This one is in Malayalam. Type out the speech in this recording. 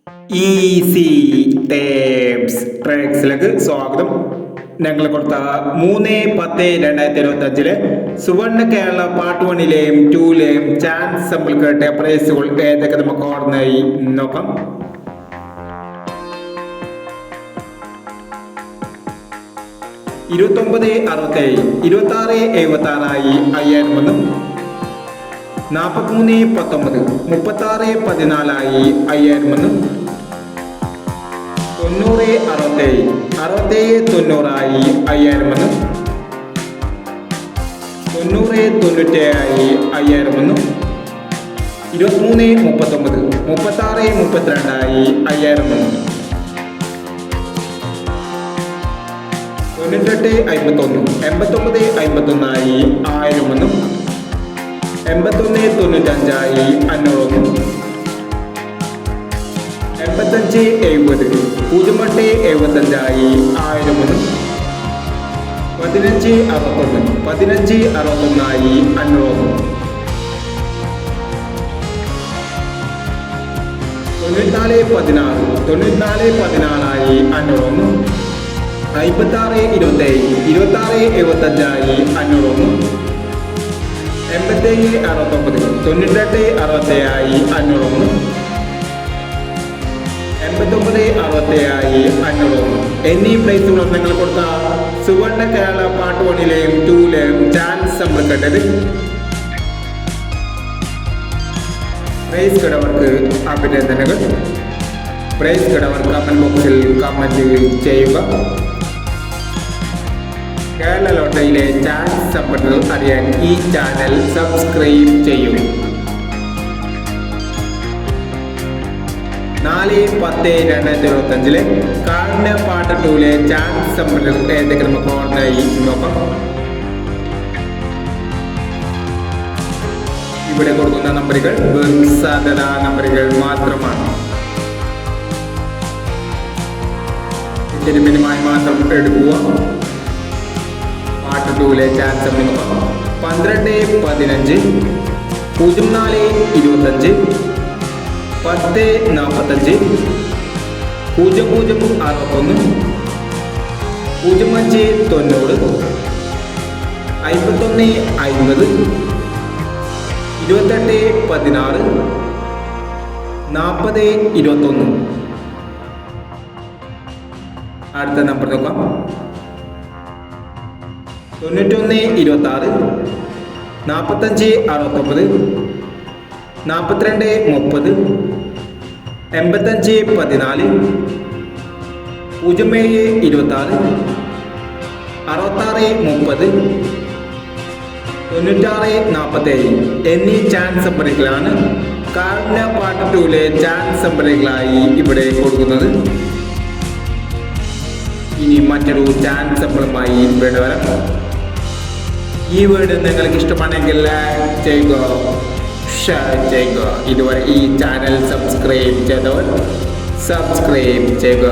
ഈസി ടേപ്സ് ട്രേക്സിലേക്ക് സ്വാഗതം. ഞങ്ങൾ കൊടുത്ത 3/10/2025 സുവർണ കേരള പാർട്ട് 1ലെയും 2ലെയും ചാൻസ് സാമ്പിൾ കേട്ട പ്രൈസുകൾ ഏതൊക്കെ നമുക്ക് ഓർമ്മയായി നോക്കാം. $29.67, $26.76 5000 $43.19, $36.14 5000 $90.67, $67.90 5000 $90.97 5000 $23.39, $36.32 5000 98.51, $89.51 1000 $81.95 500 85.70, $08.75 1000 15.61, $15.61 500 94.16, $94.16 500 56.27, $26.75 500 87.69, $98.67 500 89.67 500 എന്നീ പ്രൈസുകൾ നിങ്ങൾ കൊടുത്ത സുവർണ കേരള പാർട്ട് 1ലെയും 2ലെയും ചാൻസ് നമ്മൾ കേട്ടത്. പ്രൈസ് കിടവർക്ക് അഭിനന്ദനങ്ങൾ. പ്രൈസ് കിടവർ കമന്റ് ബോക്സിൽ കമന്റ് ചെയ്യുക. കേരള ലോട്ടറിയിലെ ചാൻസ് സമ്പത്തുകൾ അറിയാൻ ഈ ചാനൽ സബ്സ്ക്രൈബ് ചെയ്യും. 4/10/2025 കാർഡിന്റെ പാർട്ട് 2ലെ ചാൻസ് സമ്പത്തുകൾ ഏതൊക്കെ നമുക്ക് ഓർമ്മയായി നോക്കാം. ഇവിടെ കൊടുക്കുന്ന നമ്പറുകൾ വെറും സാധ്യതാ നമ്പറുകൾ മാത്രമാണ്. മിനിമമായി മാത്രം എടുക്കുക. പാർട്ട് 2ലെ ചാൻസ് നോക്കാം. 12/15, 04/25, 10/45, 0061, 05/90, 51/50, 28/16, 40/21. അടുത്ത നമ്പർ നോക്കാം. 91/26, 45/69, 42/30, 85/14, 07/26, 66/30, 96/47 എന്നീ ചാൻസ് നമ്പറുകളാണ് കാർഡിന പാർട്ട് 2ലെ ചാൻസ് നമ്പറുകളായി ഇവിടെ കൊടുക്കുന്നത്. ഇനി മറ്റൊരു ചാൻസ് നമ്പറുമായി ഇവിടെ വരാം. ഈ വീഡിയോ നിങ്ങൾക്ക് ഇഷ്ടമാണെങ്കിൽ ലൈക്ക് ചെയ്യുക, ഷെയർ ചെയ്യുക. ഇതുവരെ ഈ ചാനൽ സബ്സ്ക്രൈബ് ചെയ്തവർ സബ്സ്ക്രൈബ് ചെയ്യുക.